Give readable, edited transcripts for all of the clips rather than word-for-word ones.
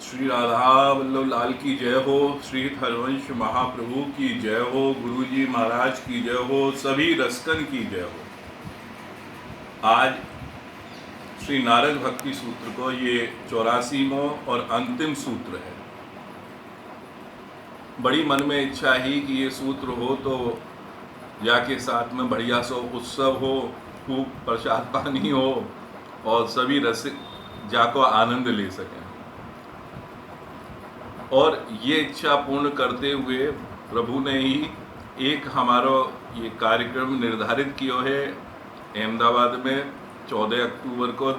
श्री राधा वल्लभ लाल की जय हो। श्री हरवंश महाप्रभु की जय हो। गुरु जी महाराज की जय हो। सभी रसकन की जय हो। आज श्री नारद भक्ति सूत्र को ये 84वां और अंतिम सूत्र है। बड़ी मन में इच्छा ही कि ये सूत्र हो तो जाके साथ में बढ़िया सो उत्सव हो, खूब प्रसाद पानी हो और सभी रसिक जाको आनंद ले सकें। और ये इच्छा पूर्ण करते हुए प्रभु ने ही एक हमारा ये कार्यक्रम निर्धारित किया है अहमदाबाद में 14 अक्टूबर को,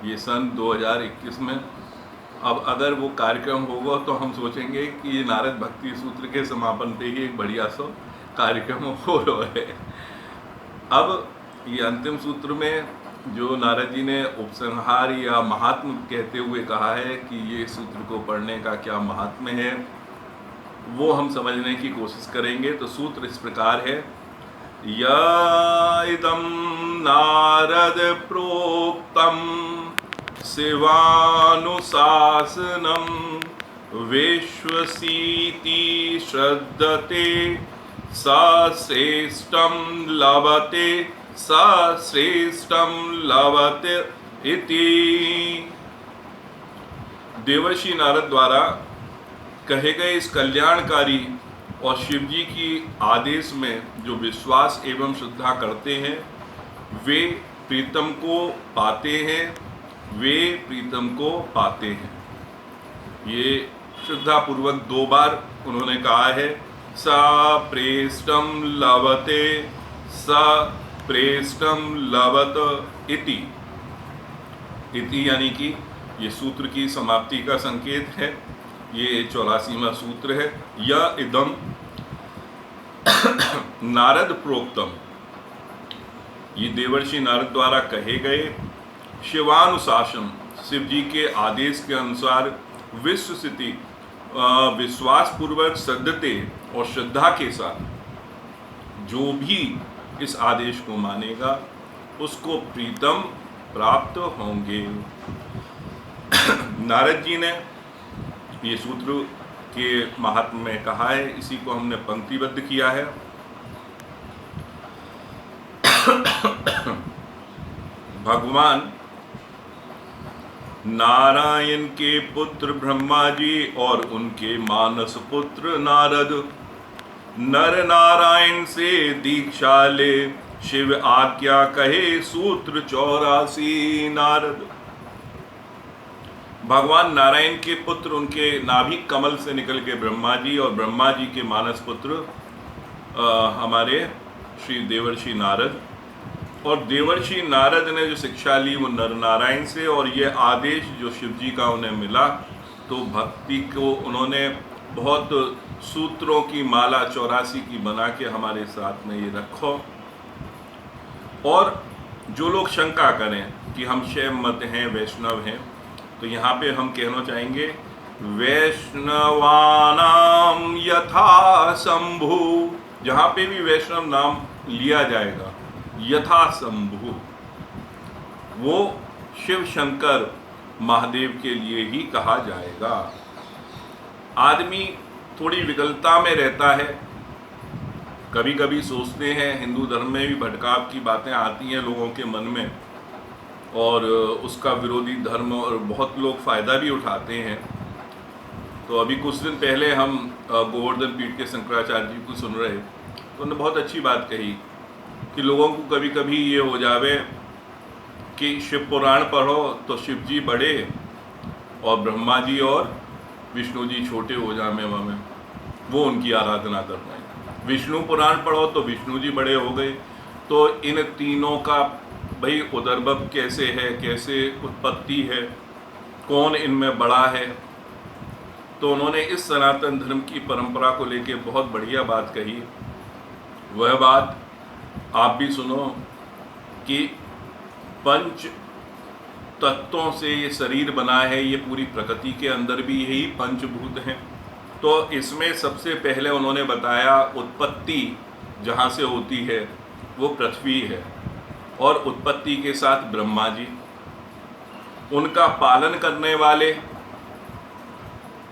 ये सन 2021 में। अब अगर वो कार्यक्रम होगा तो हम सोचेंगे कि ये नारद भक्ति सूत्र के समापन पे ही एक बढ़िया सा कार्यक्रम हो रहा है। अब ये अंतिम सूत्र में जो नारद जी ने उपसंहार या महात्म कहते हुए कहा है कि ये सूत्र को पढ़ने का क्या महात्म्य है, वो हम समझने की कोशिश करेंगे। तो सूत्र इस प्रकार है। या इदं नारद प्रोक्तम शिवानुशासनम विश्वसीति श्रद्धते स श्रेष्ठं लभते स श्रेष्ठं लभते इति। देवर्षि नारद द्वारा कहे गए इस कल्याणकारी और शिव जी की आदेश में जो विश्वास एवं श्रद्धा करते हैं वे प्रीतम को पाते हैं, वे प्रीतम को पाते हैं। ये श्रद्धा पूर्वक 2 बार उन्होंने कहा है। स प्रेष्टम लभते स प्रेष्टम लभत इति। इति यानी कि ये सूत्र की समाप्ति का संकेत है। ये 84वां सूत्र है। यह इदम नारद प्रोक्तम, ये देवर्षि नारद द्वारा कहे गए शिवानुशासन, शिव जी के आदेश के अनुसार विश्व स्थिति विश्वास पूर्वक श्रद्धते और श्रद्धा के साथ जो भी इस आदेश को मानेगा उसको प्रीतम प्राप्त होंगे। नारद जी ने ये सूत्र के महात्म्य में कहा है, इसी को हमने पंक्तिबद्ध किया है। भगवान नारायण के पुत्र ब्रह्मा जी और उनके मानस पुत्र नारद नर नारायण से दीक्षा ले शिव आज्ञा कहे सूत्र 84 नारद। भगवान नारायण के पुत्र उनके नाभिक कमल से निकल के ब्रह्मा जी और ब्रह्मा जी के मानस पुत्र हमारे श्री देवर्षि नारद। और देवर्षि नारद ने जो शिक्षा ली वो नर नारायण से, और ये आदेश जो शिव जी का उन्हें मिला तो भक्ति को उन्होंने बहुत सूत्रों की माला 84 की बना के हमारे साथ में ये रखो। और जो लोग शंका करें कि हम शैव मत हैं, वैष्णव हैं, तो यहाँ पे हम कहना चाहेंगे वैष्णवानाम यथा शंभु। जहाँ पे भी वैष्णव नाम लिया जाएगा यथा शंभु, वो शिव शंकर महादेव के लिए ही कहा जाएगा। आदमी थोड़ी विकलता में रहता है, कभी कभी सोचते हैं, हिंदू धर्म में भी भटकाव की बातें आती हैं लोगों के मन में और उसका विरोधी धर्म और बहुत लोग फ़ायदा भी उठाते हैं। तो अभी कुछ दिन पहले हम गोवर्धन पीठ के शंकराचार्य जी को सुन रहे, तो उन्होंने बहुत अच्छी बात कही कि लोगों को कभी कभी ये हो जावे कि शिव पुराण पढ़ो तो शिव जी बड़े और ब्रह्मा जी और विष्णु जी छोटे हो जाए में वो उनकी आराधना कर पाए। विष्णु पुराण पढ़ो तो विष्णु जी बड़े हो गए। तो इन तीनों का भाई उदरभव कैसे है, कैसे उत्पत्ति है, कौन इनमें बड़ा है। तो उन्होंने इस सनातन धर्म की परंपरा को लेके बहुत बढ़िया बात कही। वह बात आप भी सुनो कि पंच तत्वों से ये शरीर बना है, ये पूरी प्रकृति के अंदर भी यही पंचभूत हैं। तो इसमें सबसे पहले उन्होंने बताया उत्पत्ति जहाँ से होती है वो पृथ्वी है, और उत्पत्ति के साथ ब्रह्मा जी, उनका पालन करने वाले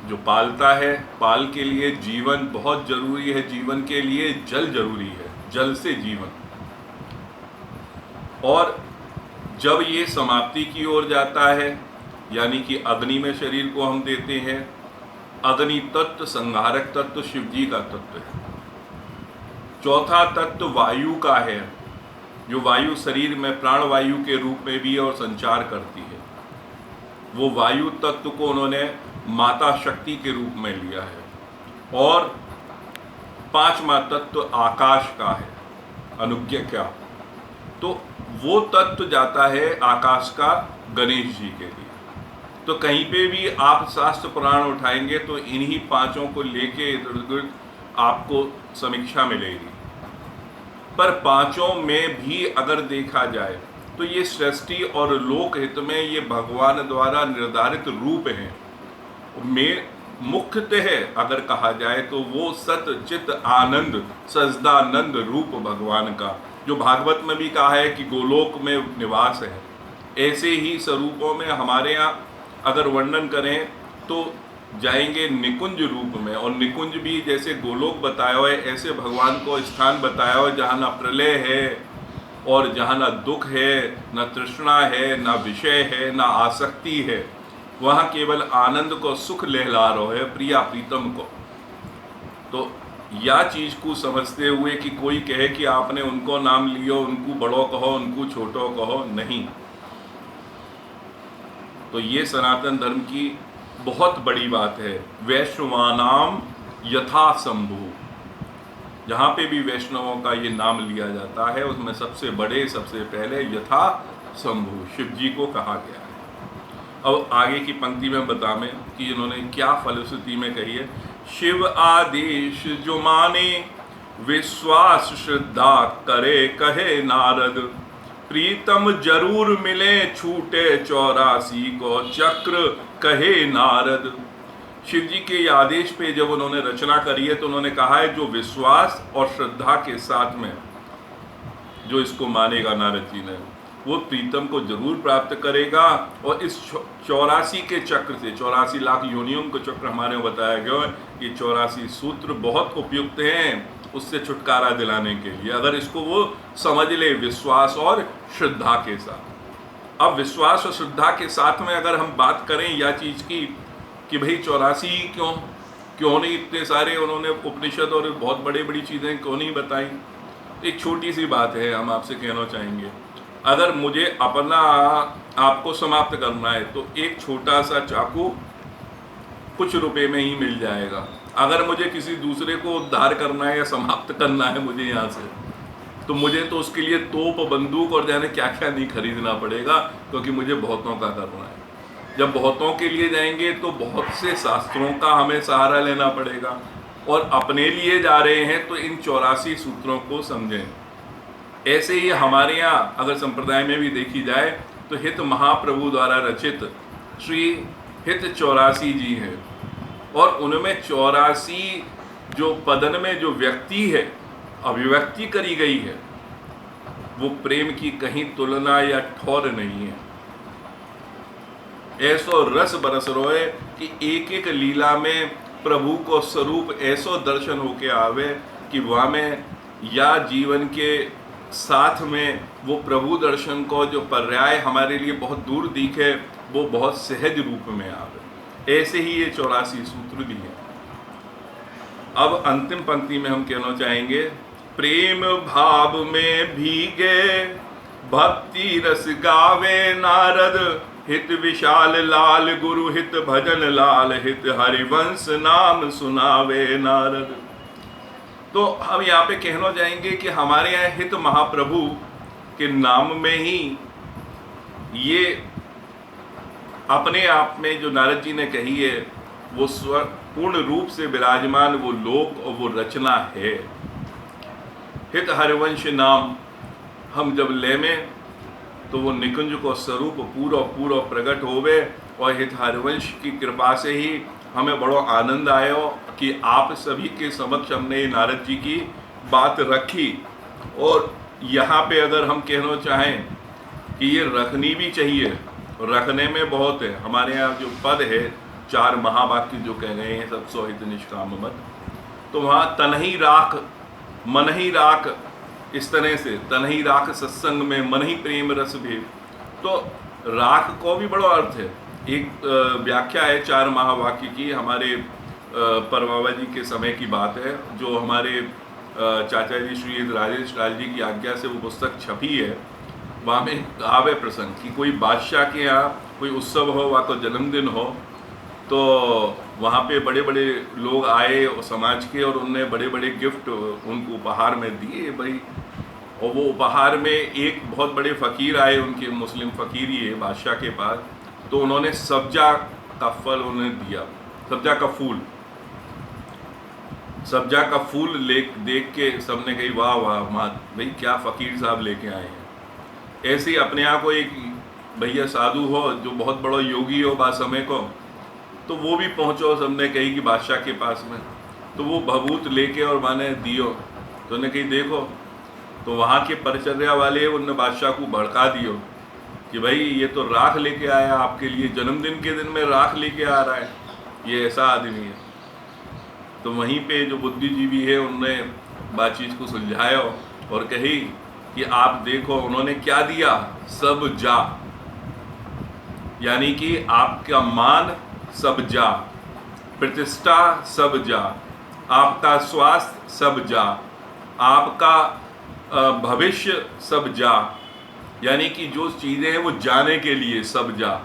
जो पालता है, पाल के लिए जीवन बहुत जरूरी है, जीवन के लिए जल जरूरी है, जल से जीवन। और जब ये समाप्ति की ओर जाता है, यानी कि अग्नि में शरीर को हम देते हैं, अग्नि तत्व संहारक तत्व शिव जी का तत्व है। चौथा तत्व वायु का है, जो वायु शरीर में प्राण वायु के रूप में भी और संचार करती है। वो वायु तत्व को उन्होंने माता शक्ति के रूप में लिया है। और पांचवा तत्व आकाश का है, अनुज्ञा क्या, तो वो तत्व जाता है आकाश का गणेश जी के लिए। तो कहीं पे भी आप शास्त्र पुराण उठाएंगे तो इन्हीं पांचों को लेके इधर उधर आपको समीक्षा मिलेगी। पर पांचों में भी अगर देखा जाए तो ये सृष्टि और लोक हित में ये भगवान द्वारा निर्धारित रूप हैं। में मुख्यतः अगर कहा जाए तो वो सत चित आनंद सजदानंद रूप भगवान का, जो भागवत में भी कहा है कि गोलोक में निवास है, ऐसे ही स्वरूपों में हमारे यहाँ अगर वर्णन करें तो जाएंगे निकुंज रूप में। और निकुंज भी जैसे गोलोक बताया हुआ है, ऐसे भगवान को स्थान बताया हुआ है जहाँ ना प्रलय है और जहाँ ना दुख है, ना तृष्णा है, ना विषय है, ना आसक्ति है। वहाँ केवल आनंद को, सुख लहला रहे है प्रिया प्रीतम को। तो या चीज को समझते हुए कि कोई कहे कि आपने उनको नाम लियो, उनको बड़ो कहो, उनको छोटो कहो, नहीं। तो ये सनातन धर्म की बहुत बड़ी बात है। वैष्णवानाम यथा शंभु, जहाँ पे भी वैष्णवों का ये नाम लिया जाता है उसमें सबसे बड़े, सबसे पहले यथा शंभु शिव जी को कहा गया है। अब आगे की पंक्ति में बतावें कि इन्होंने क्या फलश्रुति में कही है। शिव आदेश जो माने, विश्वास श्रद्धा करे कहे नारद, प्रीतम जरूर मिले छूटे 84 को चक्र कहे नारद। शिव जी के आदेश पे जब उन्होंने रचना करी है तो उन्होंने कहा है जो विश्वास और श्रद्धा के साथ में जो इसको मानेगा नारद जी ने, वो प्रीतम को जरूर प्राप्त करेगा। और इस 84 के चक्र से, 84 लाख योनियों को चक्र हमारे बताया गया है, ये 84 सूत्र बहुत उपयुक्त हैं उससे छुटकारा दिलाने के लिए, अगर इसको वो समझ ले विश्वास और श्रद्धा के साथ। अब विश्वास और श्रद्धा के साथ में अगर हम बात करें या चीज़ की कि भाई 84 क्यों नहीं इतने सारे उन्होंने उपनिषद और बहुत बड़ी बड़ी चीज़ें क्यों नहीं बताई। एक छोटी सी बात है, हम आपसे कहना चाहेंगे, अगर मुझे अपना आपको समाप्त करना है तो एक छोटा सा चाकू कुछ रुपए में ही मिल जाएगा। अगर मुझे किसी दूसरे को उद्धार करना है या समाप्त करना है मुझे यहाँ से, तो मुझे तो उसके लिए तोप, बंदूक और जाने क्या क्या नहीं खरीदना पड़ेगा, क्योंकि मुझे बहुतों का करना है। जब बहुतों के लिए जाएंगे तो बहुत से शास्त्रों का हमें सहारा लेना पड़ेगा, और अपने लिए जा रहे हैं तो इन 84 सूत्रों को समझें। ऐसे ही हमारे यहाँ अगर संप्रदाय में भी देखी जाए तो हित महाप्रभु द्वारा रचित श्री हित 84 जी हैं, और उनमें 84 जो पदन में जो व्यक्ति है अभिव्यक्ति करी गई है वो प्रेम की कहीं तुलना या ठौर नहीं है। ऐसो रस बरस रोए कि एक एक लीला में प्रभु को स्वरूप ऐसो दर्शन होके आवे कि वहाँ में या जीवन के साथ में वो प्रभु दर्शन को जो पर्याय हमारे लिए बहुत दूर दिखे वो बहुत सहज रूप में आवे। ऐसे ही ये 84 सूत्र भी हैं। अब अंतिम पंक्ति में हम कहना चाहेंगे, प्रेम भाव में भीगे भक्ति रस गावे नारद, हित विशाल लाल गुरु हित भजन लाल, हित हरिवंश नाम सुनावे नारद। तो हम यहाँ पे कहना चाहेंगे कि हमारे यहाँ हित महाप्रभु के नाम में ही ये अपने आप में जो नारद जी ने कही है वो पूर्ण रूप से विराजमान वो लोक और वो रचना है। हित हरिवंश नाम हम जब ले में तो वो निकुंज को स्वरूप पूरा प्रकट होवे, और हित हरिवंश की कृपा से ही हमें बड़ो आनंद आयो कि आप सभी के समक्ष हमने नारद जी की बात रखी। और यहाँ पे अगर हम कहना चाहें कि ये रखनी भी चाहिए, रखने में बहुत है। हमारे यहाँ जो पद है चार महावाक्य जो कह गए हैं सब सो हित निष्काम मत, तो वहाँ तन ही राख मन ही राख, इस तरह से तन ही राख सत्संग में मन ही प्रेम रस भेद, तो राख को भी बड़ा अर्थ है। एक व्याख्या है चार महावाक्य की, हमारे परमावा जी के समय की बात है, जो हमारे चाचा जी श्री राजेश लाल जी की आज्ञा से वो पुस्तक छपी है। वहाँ में आवे प्रसंग कि कोई बादशाह के यहाँ कोई उत्सव हो, वहाँ को जन्मदिन हो, तो वहाँ पे बड़े बड़े लोग आए समाज के और उनने बड़े बड़े गिफ्ट उनको उपहार में दिए भाई। और वो उपहार में एक बहुत बड़े फ़कीर आए, उनके मुस्लिम फ़कीर ही है बादशाह के पास, तो उन्होंने सब्जा का फल उन्हें दिया, सब्जा का फूल, सब्जा का फूल देख के सबने कही वाह वाह मात भाई क्या फ़कीर साहब लेके आए हैं। ऐसे ही अपने यहाँ को एक भैया साधु हो जो बहुत बड़ा योगी हो बा समय को, तो वो भी पहुँचो, सबने कही कि बादशाह के पास में, तो वो भभूत लेके और माने दियो, तो उन्हें कही देखो, तो वहाँ के परिचर्या वाले उनने बादशाह को भड़का दियो कि भाई ये तो राख लेके आया आपके लिए, जन्मदिन के दिन में राख लेके आ रहा है, ये ऐसा आदमी है। तो वहीं पे जो बुद्धिजीवी है उनने बातचीत को सुलझाया और कही कि आप देखो उन्होंने क्या दिया, सब जा, यानी कि आपका मान सब जा, प्रतिष्ठा सब जा, आपका स्वास्थ्य सब जा, आपका भविष्य सब जा, यानी कि जो चीज़ें हैं वो जाने के लिए सब जा।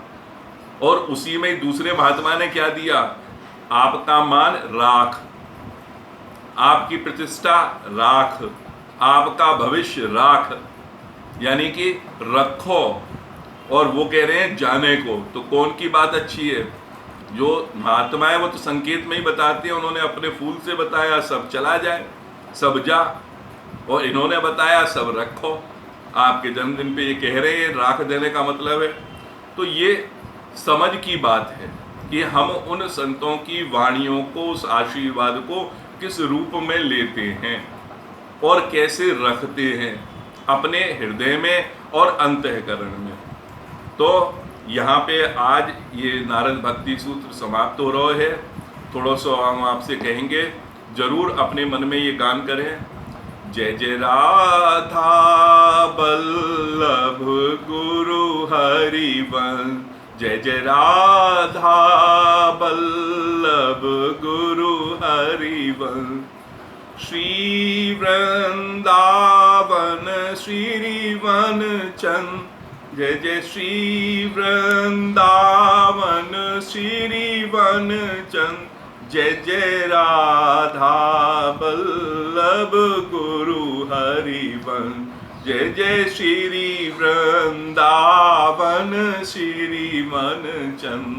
और उसी में दूसरे महात्मा ने क्या दिया, आपका मान राख, आपकी प्रतिष्ठा राख, आपका भविष्य राख, यानी कि रखो। और वो कह रहे हैं जाने को, तो कौन की बात अच्छी है? जो महात्मा है वो तो संकेत में ही बताते हैं, उन्होंने अपने फूल से बताया सब चला जाए, सब जा, और इन्होंने बताया सब रखो। आपके जन्मदिन पे ये कह रहे हैं राख देने का मतलब है। तो ये समझ की बात है कि हम उन संतों की वाणियों को, उस आशीर्वाद को किस रूप में लेते हैं और कैसे रखते हैं अपने हृदय में और अंतःकरण में। तो यहाँ पे आज ये नारद भक्ति सूत्र समाप्त हो रहा है। थोड़ा सा हम आपसे कहेंगे, जरूर अपने मन में ये गान करें, जय जय राधा बल्लभ गुरु हरिवंश, जय जय राधा बल्लभ गुरु हरिवंश, श्री वृंदावन श्रीवन चंद, जय जय श्री वृंदावन श्रीवन चंद, जय जय राधा बल्लभ गुरु हरिवंश, जय जय श्री वृंदावन श्री मन चंद।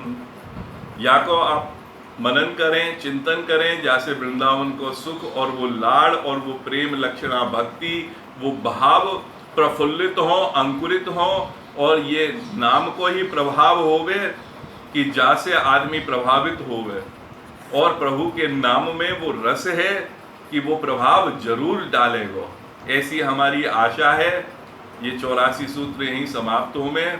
या को आप मनन करें, चिंतन करें, जैसे वृंदावन को सुख और वो लाड़ और वो प्रेम लक्षणा भक्ति, वो भाव प्रफुल्लित हो, अंकुरित हो, और ये नाम को ही प्रभाव होवे कि जैसे आदमी प्रभावित होवे, और प्रभु के नाम में वो रस है कि वो प्रभाव जरूर डालेगा। ऐसी हमारी आशा है। ये 84 सूत्र यहीं समाप्त होंगे।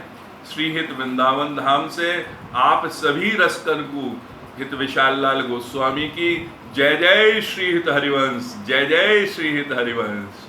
श्री हित वृंदावन धाम से आप सभी रसकन को हित विशाल लाल गोस्वामी की जय जय श्री हित हरिवंश, जय जय श्री हित हरिवंश।